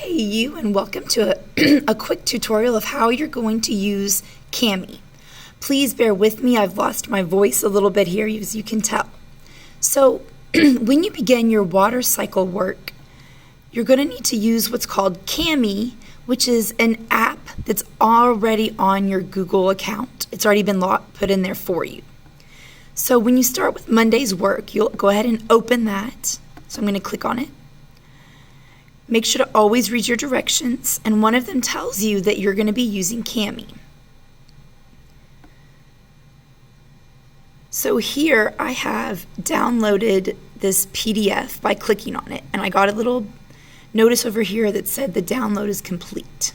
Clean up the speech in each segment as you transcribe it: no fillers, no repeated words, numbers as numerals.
Hey you, and welcome to a quick tutorial of how you're going to use Kami. Please bear with me, I've lost my voice a little bit here as you can tell. So when you begin your water cycle work, you're going to need to use what's called Kami, which is an app that's already on your Google account. It's already been put in there for you. So when you start with Monday's work, you'll go ahead and open that. So I'm going to click on it. Make sure to always read your directions, and one of them tells you that you're going to be using Kami. So here I have downloaded this PDF by clicking on it, and I got a little notice over here that said the download is complete.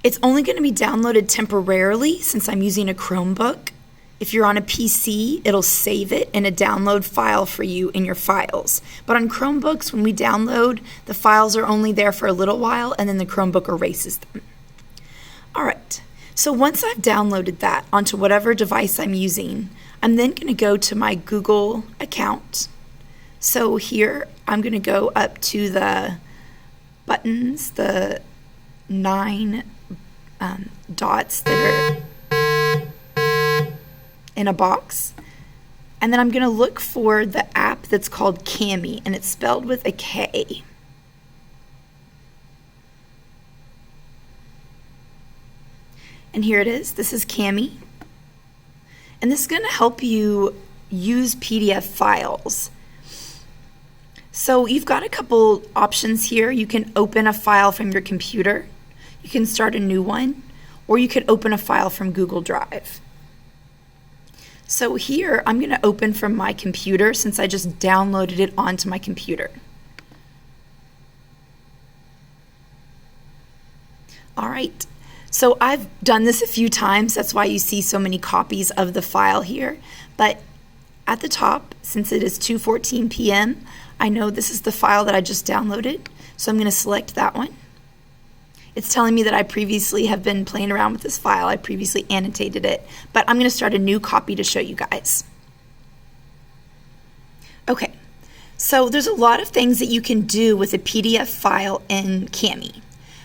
It's only going to be downloaded temporarily since I'm using a Chromebook. If you're on a PC, it'll save it in a download file for you in your files. But on Chromebooks, when we download, the files are only there for a little while and then the Chromebook erases them. All right, so once I've downloaded that onto whatever device I'm using, I'm then going to go to my Google account. So here, I'm going to go up to the buttons, the 9 dots that are in a box, and then I'm going to look for the app that's called Kami, and it's spelled with a K. And here it is. This is Kami, and this is going to help you use PDF files. So you've got a couple options here. You can open a file from your computer, you can start a new one, or you could open a file from Google Drive. So here, I'm going to open from my computer since I just downloaded it onto my computer. All right, so I've done this a few times. That's why you see so many copies of the file here. But at the top, since it is 2:14 p.m., I know this is the file that I just downloaded. So I'm going to select that one. It's telling me that I previously have been playing around with this file. I previously annotated it, but I'm going to start a new copy to show you guys. Okay, so there's a lot of things that you can do with a PDF file in Kami.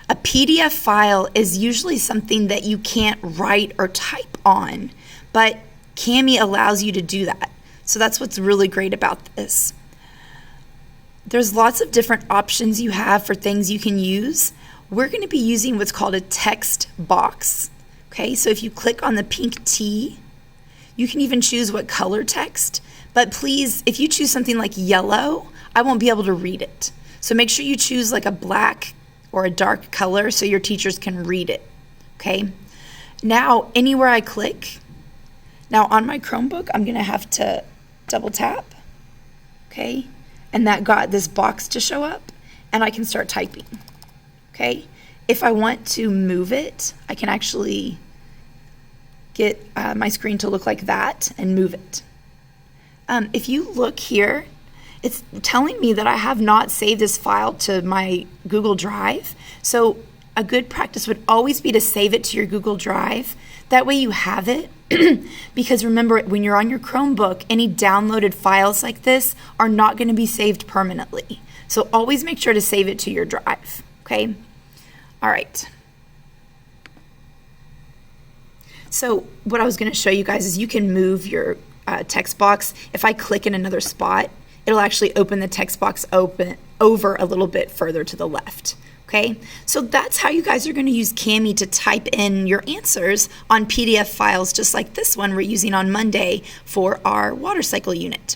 A PDF file is usually something that you can't write or type on, but Kami allows you to do that. So that's what's really great about this. There's lots of different options you have for things you can use. We're going to be using what's called a text box. Okay, so if you click on the pink T, you can even choose what color text, but please, if you choose something like yellow, I won't be able to read it. So make sure you choose like a black or a dark color so your teachers can read it. Okay, now anywhere I click, now on my Chromebook, I'm going to have to double tap. Okay, and that got this box to show up, and I can start typing. Okay, if I want to move it, I can actually get my screen to look like that and move it. If you look here, it's telling me that I have not saved this file to my Google Drive. So a good practice would always be to save it to your Google Drive. That way you have it. Because remember, when you're on your Chromebook, any downloaded files like this are not going to be saved permanently. So always make sure to save it to your drive. Okay, all right. So what I was going to show you guys is you can move your text box. If I click in another spot, it'll actually open the text box over a little bit further to the left. Okay, so that's how you guys are going to use Kami to type in your answers on PDF files just like this one we're using on Monday for our water cycle unit.